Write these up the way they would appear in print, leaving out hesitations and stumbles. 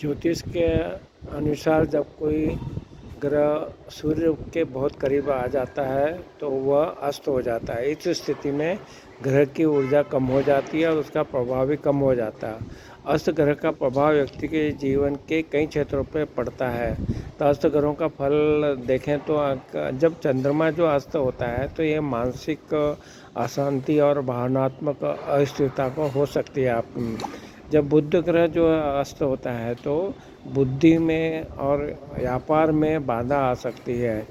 ज्योतिष के अनुसार जब कोई ग्रह सूर्य के बहुत करीब आ जाता है तो वह अस्त हो जाता है। इस स्थिति में ग्रह की ऊर्जा कम हो जाती है और उसका प्रभाव भी कम हो जाता है। अस्त ग्रह का प्रभाव व्यक्ति के जीवन के कई क्षेत्रों पर पड़ता है। तो अस्त ग्रहों का फल देखें तो जब चंद्रमा जो अस्त होता है तो ये मानसिक अशांति और भावनात्मक अस्थिरता को हो सकती है। आप जब बुध ग्रह जो अस्त होता है तो बुद्धि में और व्यापार में बाधा आ सकती है।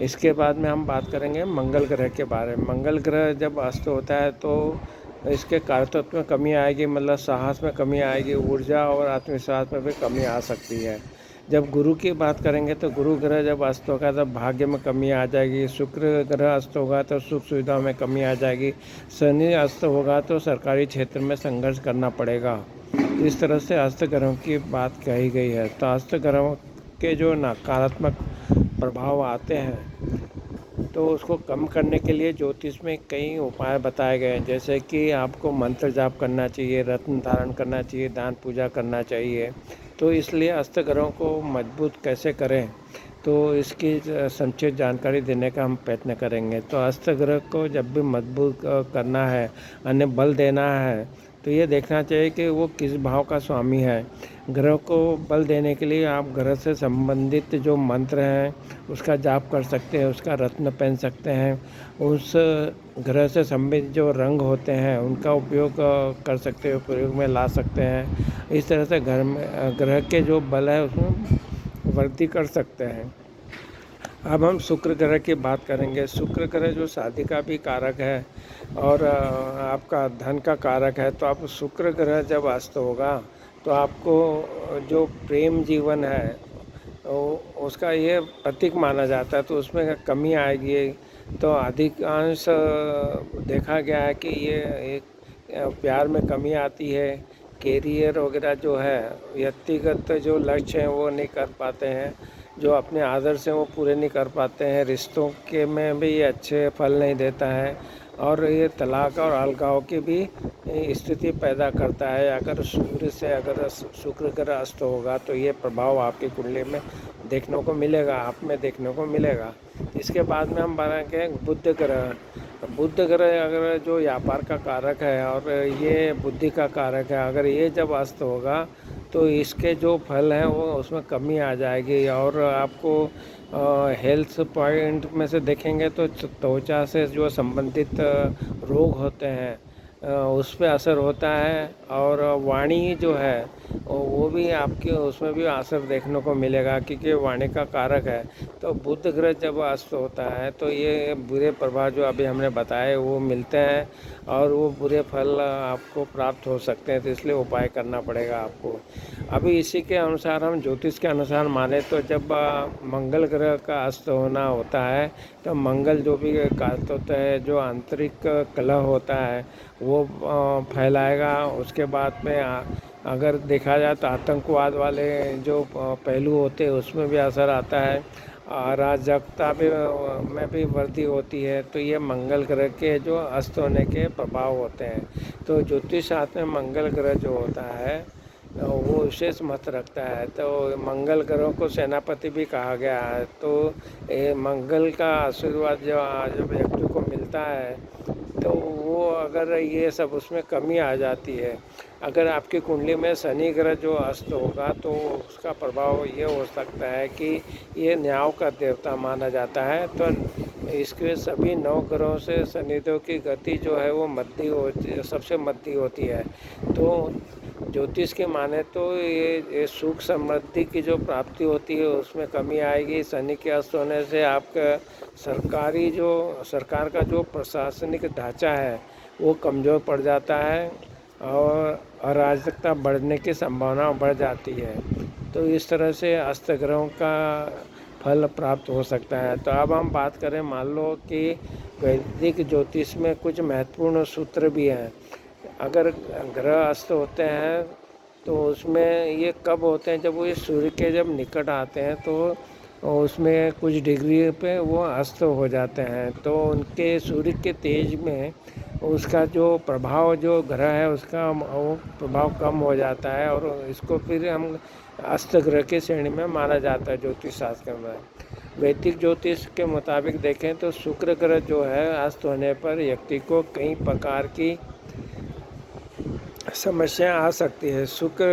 इसके बाद में हम बात करेंगे मंगल ग्रह के बारे में। मंगल ग्रह जब अस्त होता है तो इसके कार्यतत्व में कमी आएगी, मतलब साहस में कमी आएगी, ऊर्जा और आत्मविश्वास में भी कमी आ सकती है। जब गुरु की बात करेंगे तो गुरु ग्रह जब अस्त होगा तब भाग्य में कमी आ जाएगी। शुक्र ग्रह अस्त होगा तो सुख सुविधा में कमी आ जाएगी। शनि अस्त होगा तो सरकारी क्षेत्र में संघर्ष करना पड़ेगा। इस तरह से अस्त ग्रहों की बात कही गई है। तो अस्त ग्रहों के जो नकारात्मक प्रभाव आते हैं तो उसको कम करने के लिए ज्योतिष में कई उपाय बताए गए हैं, जैसे कि आपको मंत्र जाप करना चाहिए, रत्न धारण करना चाहिए, दान पूजा करना चाहिए। तो इसलिए अस्त ग्रहों को मजबूत कैसे करें तो इसकी संक्षिप्त जानकारी देने का हम प्रयत्न करेंगे। तो अस्त ग्रह को जब भी मजबूत करना है, अन्य बल देना है, तो ये देखना चाहिए कि वो किस भाव का स्वामी है। ग्रह को बल देने के लिए आप ग्रह से संबंधित जो मंत्र हैं उसका जाप कर सकते हैं, उसका रत्न पहन सकते हैं, उस ग्रह से संबंधित जो रंग होते हैं उनका उपयोग कर सकते हैं, प्रयोग में ला सकते हैं। इस तरह से घर में ग्रह के जो बल है उसमें वृद्धि कर सकते हैं। अब हम शुक्र ग्रह की बात करेंगे। शुक्र ग्रह जो शादी का भी कारक है और आपका धन का कारक है। तो आप शुक्र ग्रह जब अस्त होगा तो आपको जो प्रेम जीवन है उसका ये प्रतीक माना जाता है, तो उसमें कमी आएगी। तो अधिकांश देखा गया है कि ये एक प्यार में कमी आती है। कैरियर वगैरह जो है, व्यक्तिगत जो लक्ष्य हैं वो नहीं कर पाते हैं, जो अपने आदर्श हैं वो पूरे नहीं कर पाते हैं। रिश्तों के में भी ये अच्छे फल नहीं देता है और ये तलाक और अलगाव की भी स्थिति पैदा करता है। अगर सूर्य से अगर शुक्र ग्रह अस्त होगा तो ये प्रभाव आपकी कुंडली में देखने को मिलेगा, आप में देखने को मिलेगा। इसके बाद में हम बढ़ेंगे बुध ग्रह। बुध ग्रह अगर जो व्यापार का कारक है और ये बुद्धि का कारक है, अगर ये जब अस्त होगा तो इसके जो फल हैं वो उसमें कमी आ जाएगी। और आपको हेल्थ पॉइंट में से देखेंगे तो त्वचा से जो संबंधित रोग होते हैं उस पर असर होता है। और वाणी जो है वो भी आपके उसमें भी असर देखने को मिलेगा, क्योंकि वाणी का कारक है। तो बुध ग्रह जब अस्त होता है तो ये बुरे प्रभाव जो अभी हमने बताए वो मिलते हैं और वो बुरे फल आपको प्राप्त हो सकते हैं। तो इसलिए उपाय करना पड़ेगा आपको। अभी इसी के अनुसार हम ज्योतिष के अनुसार माने तो जब मंगल ग्रह का अस्त होना होता है तो मंगल जो भी कार्य होता है, जो आंतरिक कलह होता है वो फैलाएगा। उसके बाद में अगर देखा जाए तो आतंकवाद वाले जो पहलू होते हैं उसमें भी असर आता है। अराजकता भी में भी वृद्धि होती है। तो ये मंगल ग्रह के जो अस्त होने के प्रभाव होते हैं। तो ज्योतिष शास्त्र में मंगल ग्रह जो होता है वो विशेष महत्व रखता है। तो मंगल ग्रह को सेनापति भी कहा गया है। तो ये मंगल का आशीर्वाद जो व्यक्ति को मिलता है तो वो अगर ये सब उसमें कमी आ जाती है। अगर आपकी कुंडली में शनि ग्रह जो अस्त होगा तो उसका प्रभाव ये हो सकता है कि ये न्याय का देवता माना जाता है। तो इसके सभी 9 ग्रहों से शनिदेव की गति जो है वो मध्य होती है, सबसे मध्य होती है। तो ज्योतिष के माने तो ये सुख समृद्धि की जो प्राप्ति होती है उसमें कमी आएगी। शनि के अस्त होने से आपका सरकार का जो प्रशासनिक ढांचा है वो कमज़ोर पड़ जाता है और अराजकता बढ़ने की संभावना बढ़ जाती है। तो इस तरह से अस्त ग्रहों का फल प्राप्त हो सकता है। तो अब हम बात करें, मान लो कि वैदिक ज्योतिष में कुछ महत्वपूर्ण सूत्र भी हैं। अगर ग्रह अस्त होते हैं तो उसमें ये कब होते हैं, जब वो ये सूर्य के जब निकट आते हैं तो उसमें कुछ डिग्री पे वो अस्त हो जाते हैं। तो उनके सूर्य के तेज में उसका जो प्रभाव जो ग्रह है उसका वो प्रभाव कम हो जाता है और इसको फिर हम अस्त ग्रह की श्रेणी में माना जाता है ज्योतिष शास्त्र में। वैदिक ज्योतिष के मुताबिक देखें तो शुक्र ग्रह जो है अस्त होने पर व्यक्ति को कई प्रकार की समस्या आ सकती है। शुक्र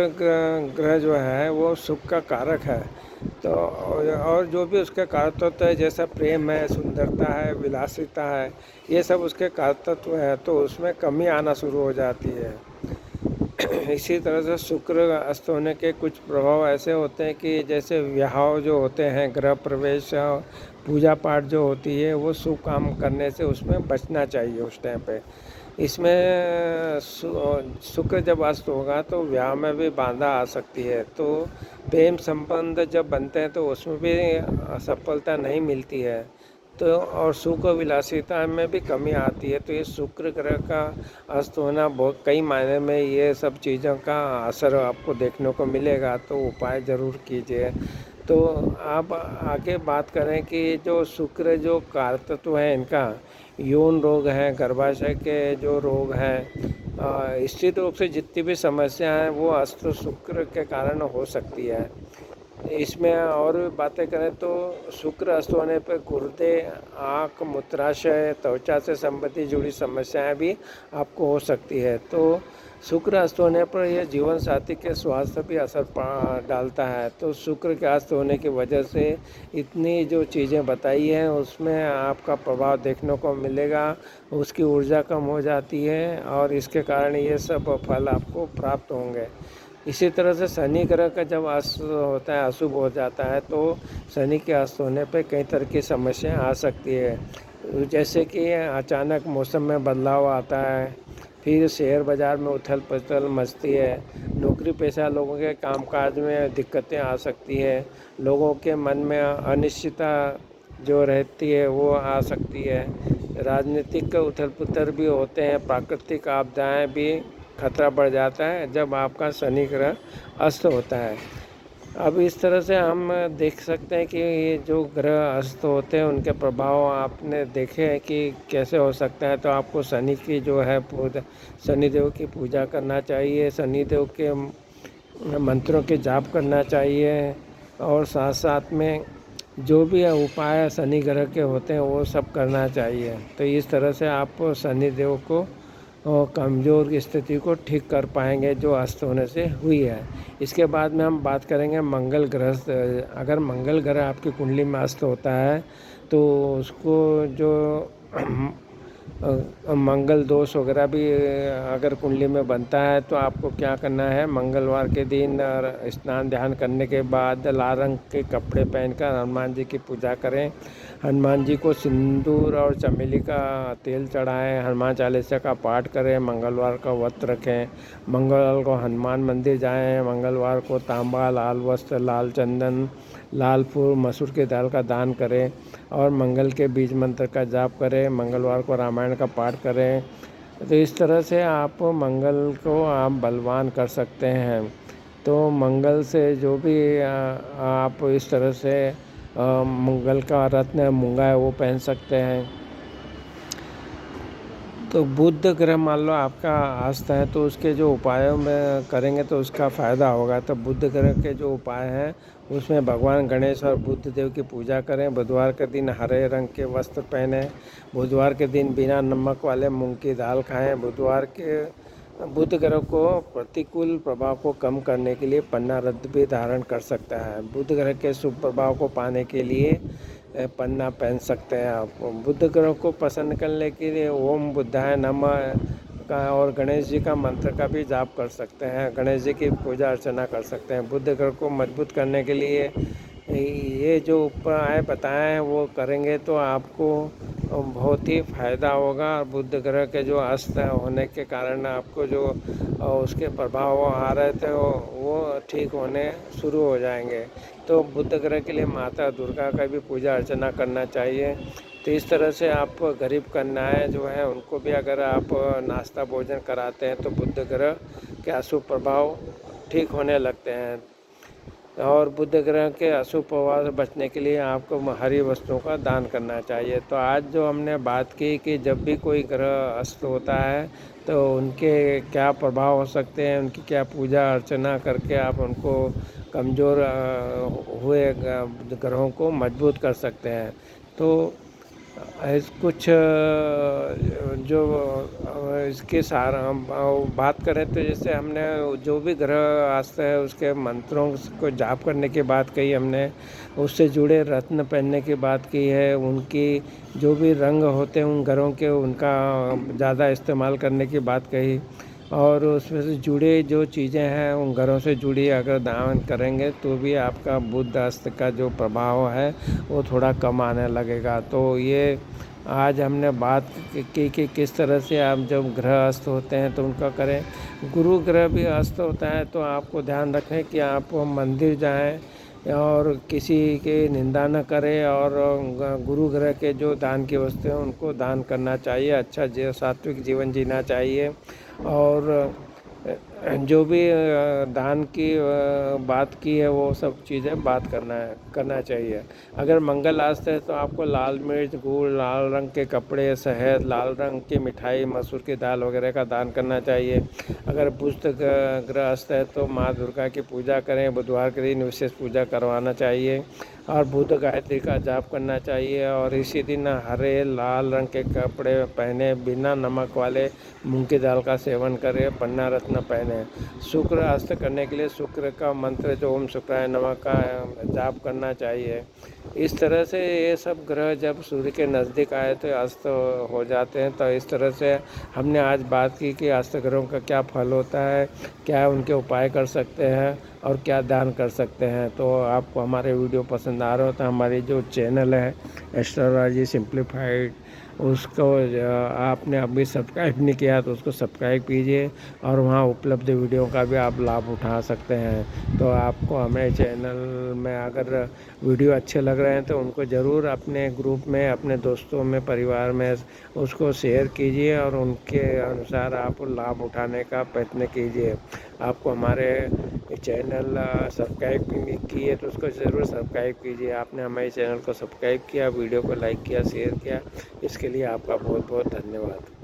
ग्रह जो है वो सुख का कारक है, तो और जो भी उसके कारक तत्व है जैसा प्रेम है, सुंदरता है, विलासिता है, ये सब उसके कारक तत्व है, तो उसमें कमी आना शुरू हो जाती है। इसी तरह से शुक्र अस्त होने के कुछ प्रभाव ऐसे होते हैं कि जैसे विवाह जो होते हैं, गृह प्रवेश, पूजा पाठ जो होती है वो शुभ काम करने से उसमें बचना चाहिए उस टाइम पे। इसमें शुक्र जब अस्त होगा तो विवाह में भी बाधा आ सकती है, तो प्रेम संबंध जब बनते हैं तो उसमें भी सफलता नहीं मिलती है, तो और सुख और विलासिता में भी कमी आती है। तो ये शुक्र ग्रह का अस्त होना बहुत कई मायने में ये सब चीज़ों का असर आपको देखने को मिलेगा, तो उपाय ज़रूर कीजिए। तो आप आगे बात करें कि जो शुक्र जो कारक तत्व है इनका यौन रोग है, गर्भाशय के जो रोग हैं, निश्चित रूप से जितनी भी समस्या हैं वो अस्त शुक्र के कारण हो सकती है। इसमें और भी बातें करें तो शुक्र अस्त होने पर गुर्दे, आँख, मूत्राशय, त्वचा से संबंधित जुड़ी समस्याएं भी आपको हो सकती है। तो शुक्र अस्त होने पर यह जीवन साथी के स्वास्थ्य पर भी असर डालता है। तो शुक्र के अस्त होने की वजह से इतनी जो चीज़ें बताई हैं उसमें आपका प्रभाव देखने को मिलेगा, उसकी ऊर्जा कम हो जाती है और इसके कारण ये सब फल आपको प्राप्त होंगे। इसी तरह से शनि ग्रह का जब अस्त होता है, अशुभ हो जाता है, तो शनि के अस्त होने पर कई तरह की समस्याएं आ सकती है, जैसे कि अचानक मौसम में बदलाव आता है, फिर शेयर बाज़ार में उथल पुथल मचती है, नौकरी पेशा लोगों के कामकाज में दिक्कतें आ सकती है, लोगों के मन में अनिश्चितता जो रहती है वो आ सकती है, राजनीतिक उथल पुथल भी होते हैं, प्राकृतिक आपदाएं भी खतरा बढ़ जाता है जब आपका शनि ग्रह अस्त होता है। अब इस तरह से हम देख सकते हैं कि ये जो ग्रह अस्त होते हैं उनके प्रभाव आपने देखे हैं कि कैसे हो सकता है। तो आपको शनि की जो है शनिदेव की पूजा करना चाहिए, शनिदेव के मंत्रों के जाप करना चाहिए और साथ साथ में जो भी उपाय शनि ग्रह के होते हैं वो सब करना चाहिए। तो इस तरह से आप शनिदेव को कमज़ोर की स्थिति को ठीक कर पाएंगे जो अस्त होने से हुई है। इसके बाद में हम बात करेंगे मंगल ग्रह। अगर मंगल ग्रह आपकी कुंडली में अस्त होता है तो उसको जो मंगल दोष वगैरह भी अगर कुंडली में बनता है तो आपको क्या करना है, मंगलवार के दिन स्नान ध्यान करने के बाद लाल रंग के कपड़े पहनकर हनुमान जी की पूजा करें, हनुमान जी को सिंदूर और चमेली का तेल चढ़ाएं, हनुमान चालीसा का पाठ करें, मंगलवार का व्रत रखें, मंगलवार को हनुमान मंदिर जाएं, मंगलवार को तांबा, लाल वस्त्र, लाल चंदन, लाल फूल, मसूर की दाल का दान करें और मंगल के बीज मंत्र का जाप करें, मंगलवार को रामायण का पाठ करें। तो इस तरह से आप मंगल को आप बलवान कर सकते हैं। तो मंगल से जो भी आप इस तरह से मंगल का रत्न मूंगा है वो पहन सकते हैं। तो बुध ग्रह मान लो आपका अस्त है तो उसके जो उपायों में करेंगे तो उसका फ़ायदा होगा। तो बुध ग्रह के जो उपाय हैं उसमें भगवान गणेश और बुध देव की पूजा करें, बुधवार के दिन हरे रंग के वस्त्र पहने, बुधवार के दिन बिना नमक वाले मूंग की दाल खाएं, बुध ग्रह को प्रतिकूल प्रभाव को कम करने के लिए पन्ना रत्न भी धारण कर सकता है। बुध ग्रह के शुभ प्रभाव को पाने के लिए पन्ना पहन सकते हैं आप। बुध ग्रह को प्रसन्न करने के लिए ओम बुद्धाय नमः का और गणेश जी का मंत्र का भी जाप कर सकते हैं, गणेश जी की पूजा अर्चना कर सकते हैं। बुध ग्रह को मजबूत करने के लिए ये जो उपाय बताए हैं वो करेंगे तो आपको बहुत ही फ़ायदा होगा। बुध ग्रह के जो अस्त होने के कारण आपको जो उसके प्रभाव आ रहे थे वो ठीक होने शुरू हो जाएंगे। तो बुध ग्रह के लिए माता दुर्गा का भी पूजा अर्चना करना चाहिए। तो इस तरह से आप गरीब कन्याएं जो हैं उनको भी अगर आप नाश्ता भोजन कराते हैं तो बुध ग्रह के अशुभ प्रभाव ठीक होने लगते हैं। और बुध ग्रह के अशुभ प्रभाव से बचने के लिए आपको हरी वस्तुओं का दान करना चाहिए। तो आज जो हमने बात की कि जब भी कोई ग्रह अस्त होता है तो उनके क्या प्रभाव हो सकते हैं, उनकी क्या पूजा अर्चना करके आप उनको कमज़ोर हुए ग्रहों को मजबूत कर सकते हैं। तो कुछ जो इसके सारा हम बात करें तो जैसे हमने जो भी ग्रह आस्था है उसके मंत्रों को जाप करने की बात कही हमने, उससे जुड़े रत्न पहनने की बात की है, उनकी जो भी रंग होते हैं उन ग्रहों के उनका ज़्यादा इस्तेमाल करने की बात कही, और उसमें से जुड़े जो चीज़ें हैं उन घरों से जुड़ी अगर दान करेंगे तो भी आपका बुध अस्त का जो प्रभाव है वो थोड़ा कम आने लगेगा। तो ये आज हमने बात की कि किस तरह से आप जब ग्रह अस्त होते हैं तो उनका करें। गुरु ग्रह भी अस्त होता है तो आपको ध्यान रखें कि आप मंदिर जाएं और किसी की निंदा न करें, और गुरु ग्रह के जो दान की वस्तु हैं उनको दान करना चाहिए, अच्छा सात्विक जीवन जीना चाहिए। और जो भी दान की बात की है वो सब चीज़ें बात करना चाहिए। अगर मंगल आस्त है तो आपको लाल मिर्च, गुड़, लाल रंग के कपड़े, शहद, लाल रंग की मिठाई, मसूर की दाल वगैरह का दान करना चाहिए। अगर बुध ग्रह अस्त है तो माँ दुर्गा की पूजा करें, बुधवार के दिन विशेष पूजा करवाना चाहिए और बुध गायत्री का जाप करना चाहिए। और इसी दिन हरे लाल रंग के कपड़े पहने, बिना नमक वाले मूंग की दाल का सेवन करें, पन्ना रत्न पहने। शुक्र अस्त करने के लिए शुक्र का मंत्र जो ओम शुक्राय नमः का जाप करना चाहिए। इस तरह से ये सब ग्रह जब सूर्य के नज़दीक आए तो अस्त हो जाते हैं। तो इस तरह से हमने आज बात की कि अस्त ग्रहों का क्या फल होता है, क्या उनके उपाय कर सकते हैं और क्या दान कर सकते हैं। तो आपको हमारे वीडियो पसंद आ रहा हो तो हमारी जो चैनल है एस्ट्रोलॉजी सिंप्लीफाइड, उसको आपने अभी सब्सक्राइब नहीं किया तो उसको सब्सक्राइब कीजिए और वहाँ उपलब्ध वीडियो का भी आप लाभ उठा सकते हैं। तो आपको हमें चैनल में अगर वीडियो अच्छे लग रहे हैं तो उनको ज़रूर अपने ग्रुप में, अपने दोस्तों में, परिवार में उसको शेयर कीजिए और उनके अनुसार आप लाभ उठाने का प्रयत्न कीजिए। आपको हमारे चैनल सब्सक्राइब किए तो उसको ज़रूर सब्सक्राइब कीजिए। आपने हमारे चैनल को सब्सक्राइब किया, वीडियो को लाइक किया, शेयर किया, इसके लिए आपका बहुत बहुत धन्यवाद।